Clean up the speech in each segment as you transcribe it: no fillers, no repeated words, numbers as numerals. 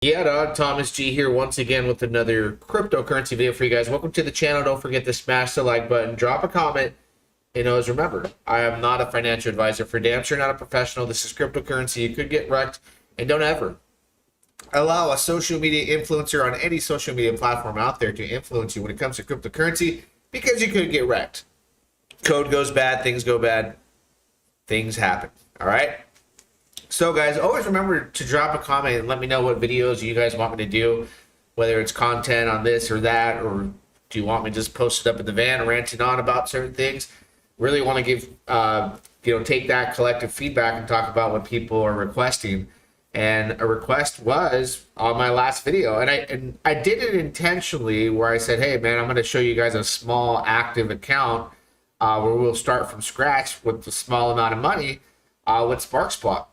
Yeah, dog. Thomas G here once again with another cryptocurrency video for you guys. Welcome to the channel. Don't forget to smash the like button, drop a comment, and always remember, I am not a financial advisor. For damn sure not a professional. This is cryptocurrency. You could get wrecked, and don't ever allow a social media influencer on any social media platform out there to influence you when it comes to cryptocurrency, because you could get wrecked. Code goes bad, things go bad, things happen. All right? So guys, always remember to drop a comment and let me know what videos you guys want me to do, whether it's content on this or that, or do you want me to just post it up in the van ranting on about certain things. Really want to give, take that collective feedback and talk about what people are requesting. And a request was on my last video, and I did it intentionally where I said, hey man, I'm going to show you guys a small active account where we'll start from scratch with a small amount of money. With Sparkswap,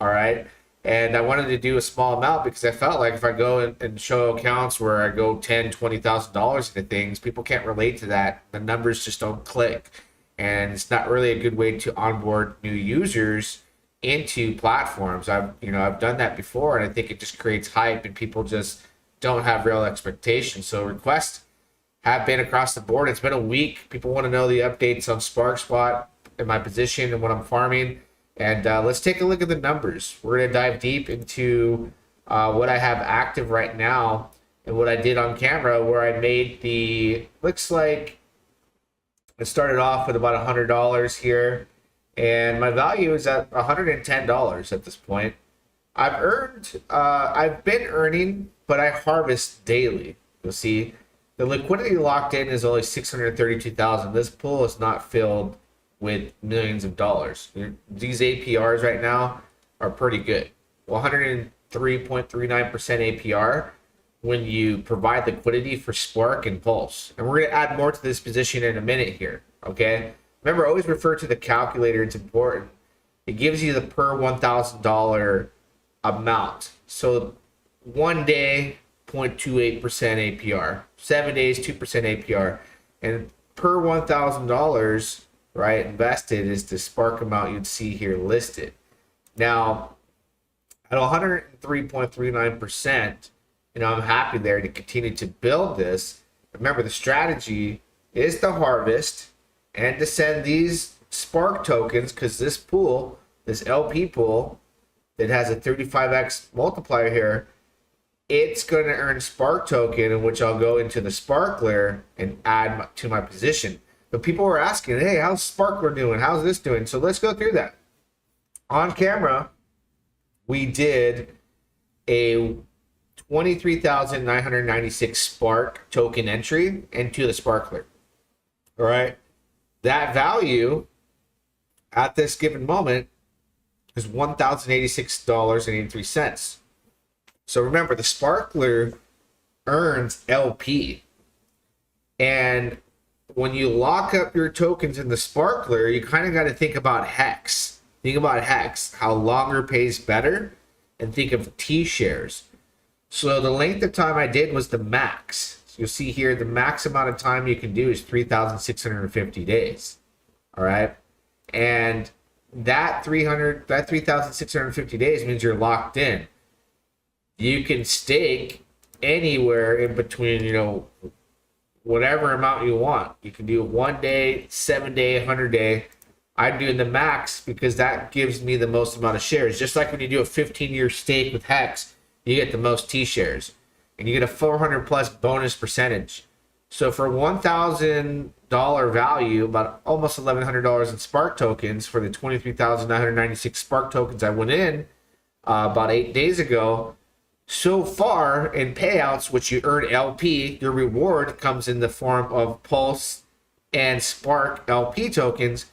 all right? And I wanted to do a small amount because I felt like if I go and show accounts where I go $10,000, $20,000 into things, people can't relate to that. The numbers just don't click. And it's not really a good way to onboard new users into platforms. I've done that before, and I think it just creates hype and people just don't have real expectations. So requests have been across the board. It's been a week. People want to know the updates on Sparkswap in my position and what I'm farming, and let's take a look at the numbers. We're going to dive deep into what I have active right now and what I did on camera, where I made looks like I started off with about $100 here, and my value is at $110 at this point. I've been earning, but I harvest daily. You'll see the liquidity locked in is only 632,000. This pool is not filled with millions of dollars. These APRs right now are pretty good. 103.39% APR when you provide liquidity for Spark and Pulse. And we're going to add more to this position in a minute here, okay? Remember, always refer to the calculator. It's important. It gives you the per $1,000 amount. So 1 day, 0.28% APR. 7 days, 2% APR. And per $1,000, right, invested is the Spark amount you'd see here listed. Now, at 103.39%, I'm happy there to continue to build this. Remember, the strategy is to harvest and to send these Spark tokens, because this pool, this LP pool, that has a 35x multiplier here, it's going to earn Spark token, in which I'll go into the Sparkler and add to my position. But people were asking, hey, how's Sparkler doing? How's this doing? So let's go through that. On camera, we did a 23,996 Spark token entry into the Sparkler. All right. That value at this given moment is $1,086.83. So remember, the Sparkler earns LP. And when you lock up your tokens in the Sparkler, you kind of got to think about Hex. Think about Hex, how longer pays better, and think of T-shares. So the length of time I did was the max. So you'll see here, the max amount of time you can do is 3,650 days. All right. And that 3,650 days means you're locked in. You can stake anywhere in between, whatever amount you want. You can do 1 day, 7 day, 100 day. I'm doing the max because that gives me the most amount of shares. Just like when you do a 15-year stake with Hex, you get the most T shares, and you get a 400 plus bonus percentage. So for $1,000 value, about almost $1,100 in Spark tokens for the 23,996 Spark tokens I went in about 8 days ago. So far in payouts, which you earn LP, your reward comes in the form of Pulse and Spark LP tokens.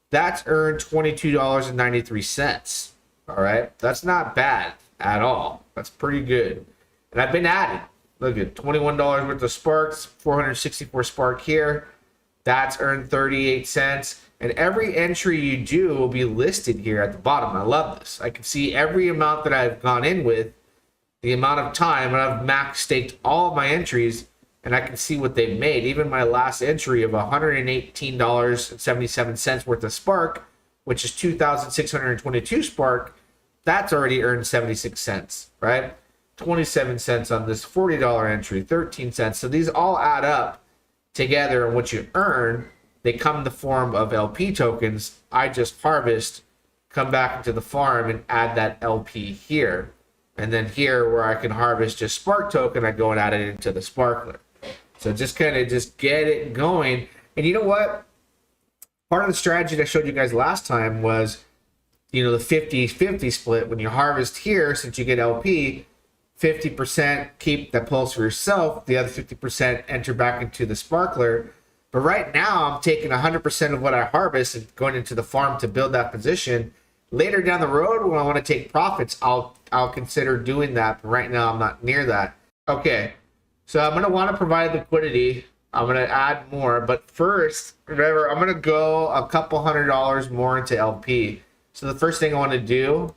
That's earned $22.93. All right. That's not bad at all. That's pretty good. And I've been at it. Look at $21 worth of Sparks, 464 Spark here. That's earned 38 cents. And every entry you do will be listed here at the bottom. I love this. I can see every amount that I've gone in with, the amount of time, and I've max staked all of my entries, and I can see what they've made. Even my last entry of $118.77 worth of Spark, which is 2,622 Spark, that's already earned 76 cents, right? 27 cents on this $40 entry, 13 cents. So these all add up together, and what you earn, they come in the form of LP tokens. I just harvest, come back into the farm and add that LP here. And then here where I can harvest just Spark token, I go and add it into the Sparkler. So just kind of just get it going. And you know what? Part of the strategy that I showed you guys last time was, the 50-50 split. When you harvest here, since you get LP, 50% keep that pulse for yourself, the other 50% enter back into the Sparkler. But right now, I'm taking 100% of what I harvest and going into the farm to build that position. Later down the road, when I want to take profits, I'll consider doing that. But right now, I'm not near that. Okay, so I'm going to want to provide liquidity. I'm going to add more. But first, remember, I'm going to go a couple $100 more into LP. So the first thing I want to do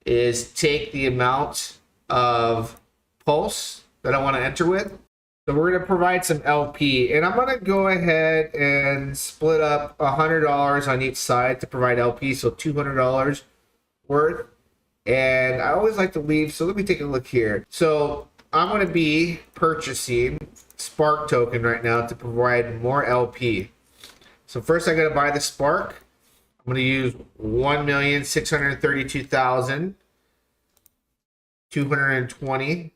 is take the amount of pulse that I want to enter with. So we're going to provide some LP, and I'm going to go ahead and split up $100 on each side to provide LP, so $200 worth. And I always like to leave, so let me take a look here. So I'm going to be purchasing Spark token right now to provide more LP. So first I got to buy the Spark. I'm going to use 1,632,220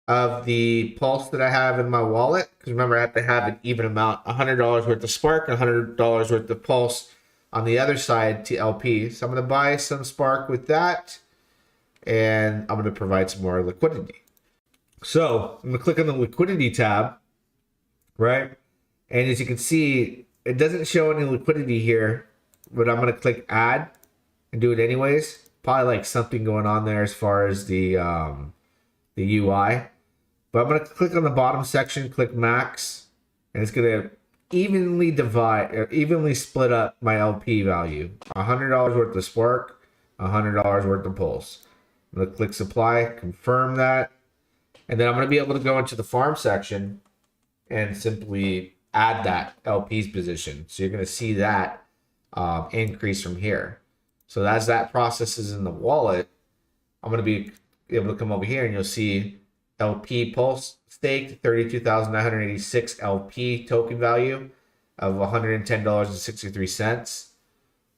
of the pulse that I have in my wallet. Because remember, I have to have an even amount, $100 worth of Spark and $100 worth of pulse on the other side to LP. So I'm going to buy some Spark with that, and I'm going to provide some more liquidity. So I'm going to click on the liquidity tab, right? And as you can see, it doesn't show any liquidity here, but I'm going to click add and do it anyways. Probably like something going on there as far as the UI. But I'm going to click on the bottom section, click max, and it's going to evenly split up my LP value. $100 worth of Spark, $100 worth of pulse. I'm going to click supply, confirm that. And then I'm going to be able to go into the farm section and simply add that LP's position. So you're going to see that increase from here. So as that process is in the wallet, I'm going to be able to come over here and you'll see LP pulse staked, 32,986 LP token value of $110.63.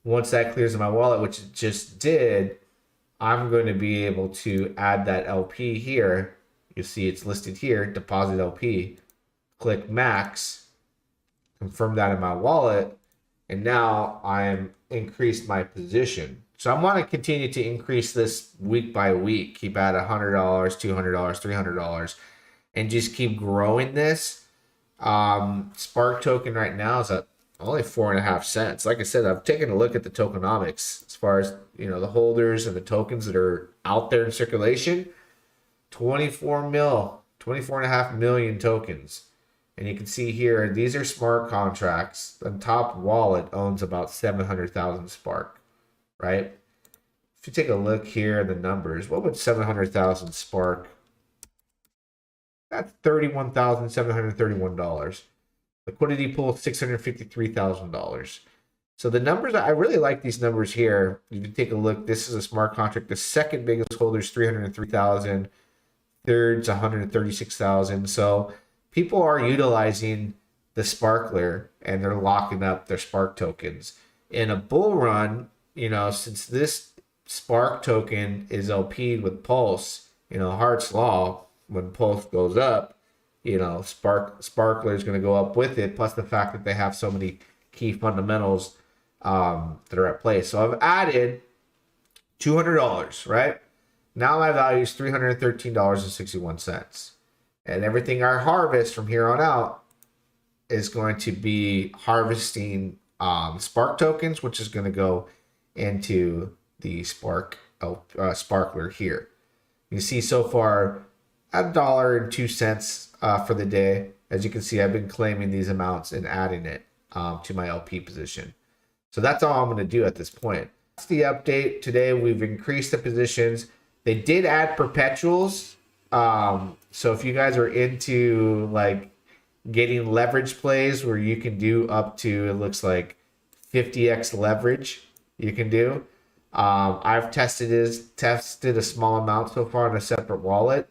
Once that clears in my wallet, which it just did, I'm going to be able to add that LP here. You'll see it's listed here, deposit LP. Click max, confirm that in my wallet, and now I'm increased my position. So I want to continue to increase this week by week, keep at $100, $200, $300, and just keep growing this. Spark token right now is at only 4.5 cents. Like I said, I've taken a look at the tokenomics as far as the holders and the tokens that are out there in circulation. 24.5 million tokens. And you can see here, these are smart contracts. The top wallet owns about 700,000 Spark, right? If you take a look here at the numbers, what would 700,000 Spark? That's $31,731. Liquidity pool, $653,000. So the numbers, I really like these numbers here. You can take a look. This is a smart contract. The second biggest holder is 303,000. Third's 136,000. So people are utilizing the Sparkler and they're locking up their Spark tokens. In a bull run, since this Spark token is LP'd with Pulse, Hart's Law, when Pulse goes up, Sparkler is going to go up with it, plus the fact that they have so many key fundamentals that are at play. So I've added $200, right? Now my value is $313.61. And everything I harvest from here on out is going to be harvesting Spark tokens, which is going to go into the Sparkler here. You see so far $1.02 for the day. As you can see, I've been claiming these amounts and adding it to my LP position. So that's all I'm going to do at this point. That's the update. Today we've increased the positions. They did add perpetuals. So if you guys are into like getting leverage plays where you can do up to, it looks like 50x leverage you can do. I've tested a small amount so far on a separate wallet.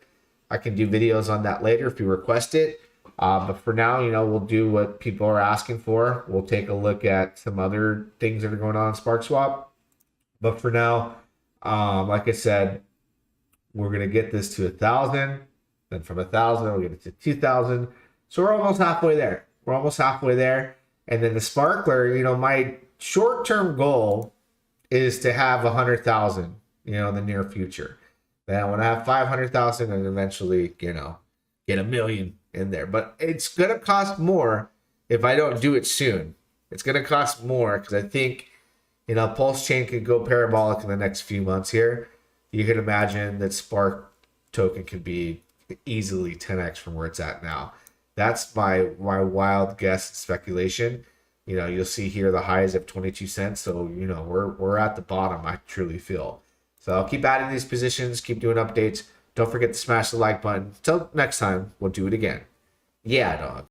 I can do videos on that later if you request it. But for now, we'll do what people are asking for. We'll take a look at some other things that are going on in Sparkswap. But for now, like I said, we're gonna get this to 1,000. Then from 1,000, we'll get it to 2,000. So we're almost halfway there. And then the Sparkler, my short-term goal is to have 100,000, in the near future. Then when I have 500,000, and eventually, get 1,000,000 in there. But it's gonna cost more if I don't do it soon. It's gonna cost more because I think, Pulsechain could go parabolic in the next few months here. You can imagine that Spark token could be easily 10x from where it's at now. That's my wild guess and speculation. You'll see here the highs of 22 cents. So, we're at the bottom, I truly feel. So I'll keep adding these positions, keep doing updates. Don't forget to smash the like button. Until next time, we'll do it again. Yeah, dog.